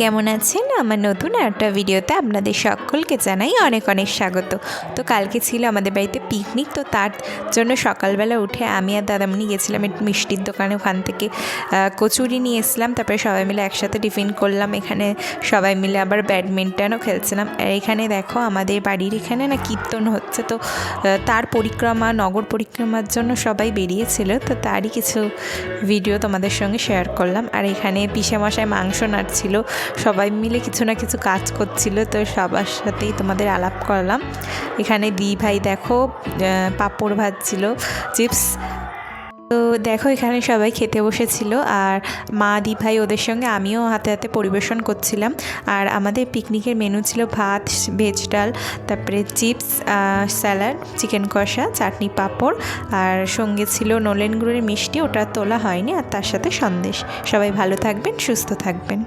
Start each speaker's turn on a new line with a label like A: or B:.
A: কেমন আছেন? আমার নতুন একটা ভিডিওতে আপনাদের সকলকে জানাই অনেক অনেক স্বাগত। তো কালকে ছিল আমাদের বাড়িতে পিকনিক, তো তার জন্য সকালবেলা উঠে আমি আর দাদামণি গেছিলাম একটু মিষ্টির দোকানে। ওখান থেকে কচুরি নিয়ে এসলাম, তারপরে সবাই মিলে একসাথে টিফিন করলাম। এখানে সবাই মিলে আবার ব্যাডমিন্টনও খেলছিলাম। আর এখানে দেখো আমাদের বাড়ির এখানে না কীর্তন হচ্ছে, তো তার পরিক্রমা, নগর পরিক্রমার জন্য সবাই বেরিয়েছিল, তো তারই কিছু ভিডিও তোমাদের সঙ্গে শেয়ার করলাম। আর এখানে পিসেমশাই মাংস নাড়ছিল, সবাই মিলে কিছু না কিছু কাজ করছিল, তো সবার সাথেই তোমাদের আলাপ করলাম। এখানে দি ভাই দেখো পাঁপড় ভাজছিল, চিপস। তো দেখো এখানে সবাই খেতে বসেছিল, আর মা দি ভাই ওদের সঙ্গে আমিও হাতে হাতে পরিবেশন করছিলাম। আর আমাদের পিকনিকের মেনু ছিল ভাত, ভেজ ডাল, তারপরে চিপস, স্যালাড, চিকেন কষা, চাটনি, পাঁপড়, আর সঙ্গে ছিল নলেন গুড়ের মিষ্টি, ওটা তোলা হয়নি, আর তার সাথে সন্দেশ। সবাই ভালো থাকবেন, সুস্থ থাকবেন।